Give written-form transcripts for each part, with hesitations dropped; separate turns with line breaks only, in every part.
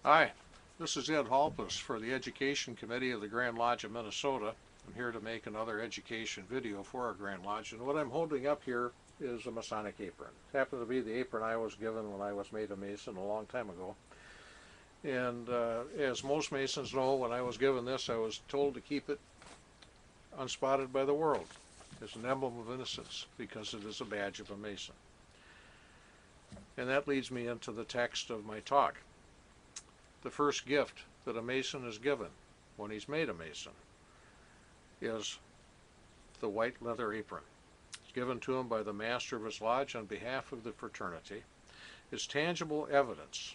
Hi, this is Ed Halpus for the Education Committee of the Grand Lodge of Minnesota. I'm here to make another education video for our Grand Lodge, and what I'm holding up here is a Masonic apron. It happened to be the apron I was given when I was made a Mason a long time ago. And as most Masons know, when I was given this, I was told to keep it unspotted by the world as an emblem of innocence because it is a badge of a Mason. And that leads me into the text of my talk. The first gift that a Mason is given when he's made a Mason is the white leather apron. It's given to him by the master of his lodge on behalf of the fraternity. It's tangible evidence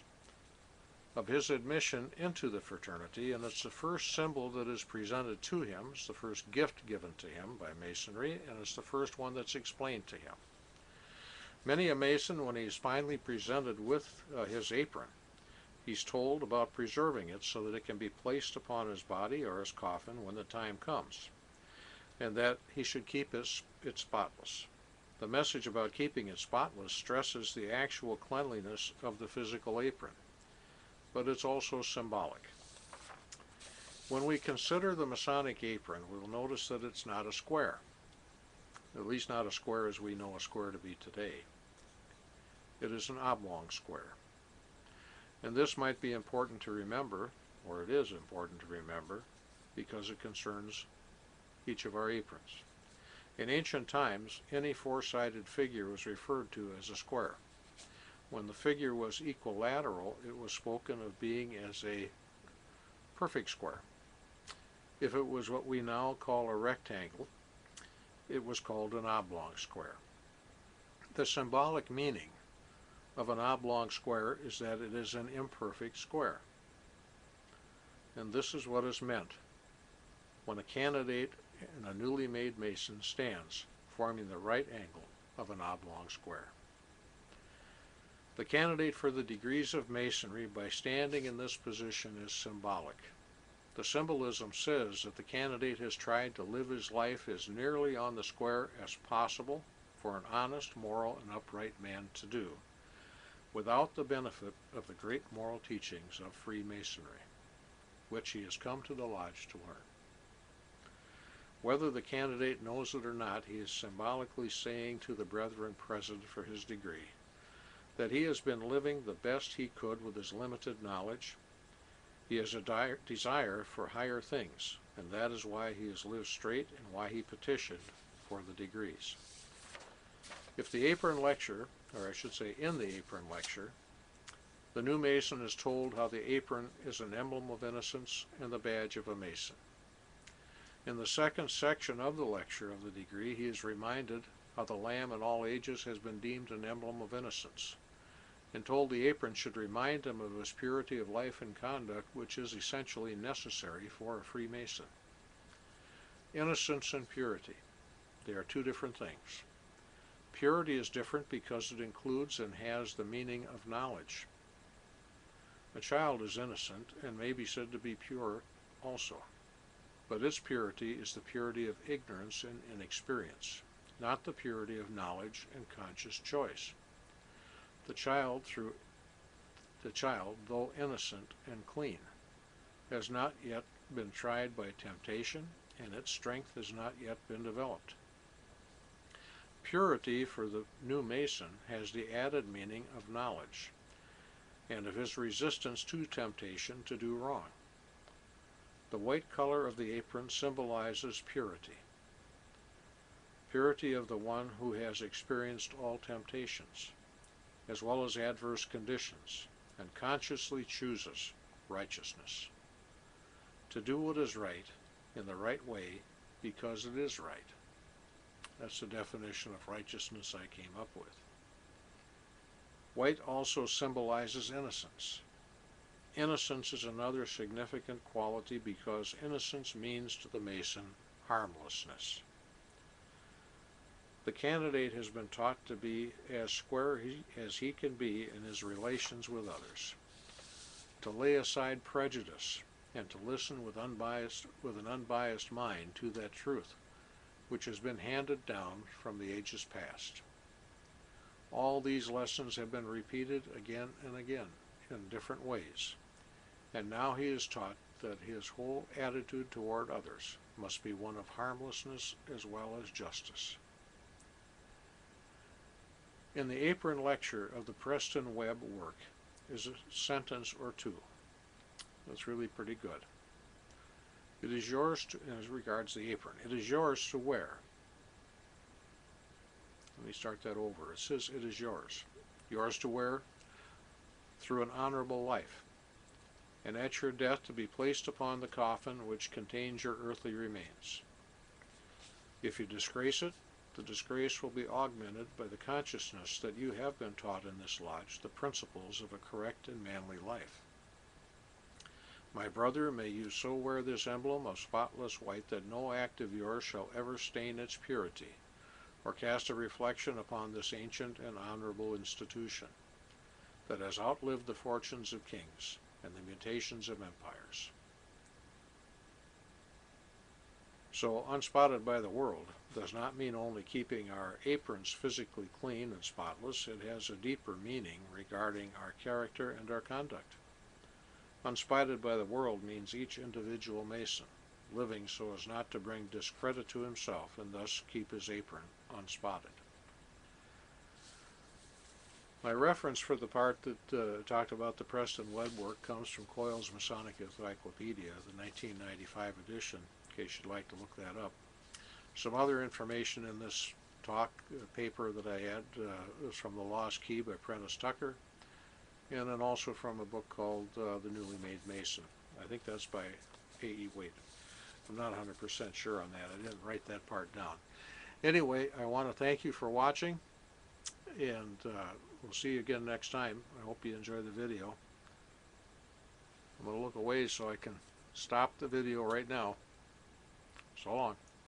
of his admission into the fraternity, and it's the first symbol that is presented to him. It's the first gift given to him by Masonry, and it's the first one that's explained to him. Many a Mason, when he's finally presented with his apron, he's told about preserving it so that it can be placed upon his body or his coffin when the time comes, and that he should keep it spotless. The message about keeping it spotless stresses the actual cleanliness of the physical apron, but it's also symbolic. When we consider the Masonic apron, we'll notice that it's not a square, at least not a square as we know a square to be today. It is an oblong square. And this might be important to remember, or it is important to remember, because it concerns each of our aprons. In ancient times, any four-sided figure was referred to as a square. When the figure was equilateral, it was spoken of being as a perfect square. If it was what we now call a rectangle, it was called an oblong square. The symbolic meaning of an oblong square is that it is an imperfect square. And this is what is meant when a candidate in a newly made Mason stands forming the right angle of an oblong square. The candidate for the degrees of Masonry, by standing in this position, is symbolic. The symbolism says that the candidate has tried to live his life as nearly on the square as possible for an honest, moral, and upright man to do, without the benefit of the great moral teachings of Freemasonry, which he has come to the lodge to learn. Whether the candidate knows it or not, he is symbolically saying to the brethren present for his degree that he has been living the best he could with his limited knowledge. He has a desire for higher things, and that is why he has lived straight and why he petitioned for the degrees. If the apron lecture, or I should say in the apron lecture, the new Mason is told how the apron is an emblem of innocence and the badge of a Mason. In the second section of the lecture of the degree, he is reminded how the Lamb in all ages has been deemed an emblem of innocence, and told the apron should remind him of his purity of life and conduct, which is essentially necessary for a Freemason. Innocence and purity, they are two different things. Purity is different because it includes and has the meaning of knowledge. A child is innocent and may be said to be pure also, but its purity is the purity of ignorance and inexperience, not the purity of knowledge and conscious choice. The child, though innocent and clean, has not yet been tried by temptation, and its strength has not yet been developed. Purity for the new Mason has the added meaning of knowledge, and of his resistance to temptation to do wrong. The white color of the apron symbolizes purity. Purity of the one who has experienced all temptations, as well as adverse conditions, and consciously chooses righteousness. To do what is right in the right way because it is right. That's the definition of righteousness I came up with. White also symbolizes innocence. Innocence is another significant quality because innocence means to the Mason harmlessness. The candidate has been taught to be as square as he can be in his relations with others, to lay aside prejudice, and to listen with an unbiased mind to that truth, which has been handed down from the ages past. All these lessons have been repeated again and again in different ways, and now he is taught that his whole attitude toward others must be one of harmlessness as well as justice. In the apron lecture of the Preston Webb work is a sentence or two that's really pretty good. It is yours to, as regards the apron, it is yours to wear. Let me start that over. It says it is yours. Yours to wear through an honorable life, and at your death to be placed upon the coffin which contains your earthly remains. If you disgrace it, the disgrace will be augmented by the consciousness that you have been taught in this lodge the principles of a correct and manly life. My brother, may you so wear this emblem of spotless white that no act of yours shall ever stain its purity, or cast a reflection upon this ancient and honorable institution that has outlived the fortunes of kings and the mutations of empires. So, unspotted by the world does not mean only keeping our aprons physically clean and spotless. It has a deeper meaning regarding our character and our conduct. Unspotted by the world means each individual Mason living so as not to bring discredit to himself and thus keep his apron unspotted. My reference for the part that talked about the Preston Webb work comes from Coyle's Masonic Encyclopedia, the 1995 edition, in case you'd like to look that up. Some other information in this talk paper that I had is from The Lost Key by Prentice Tucker, and then also from a book called The Newly Made Mason. I think that's by A.E. Waite. I'm not 100% sure on that. I didn't write that part down. Anyway, I want to thank you for watching, and we'll see you again next time. I hope you enjoy the video. I'm going to look away so I can stop the video right now. So long.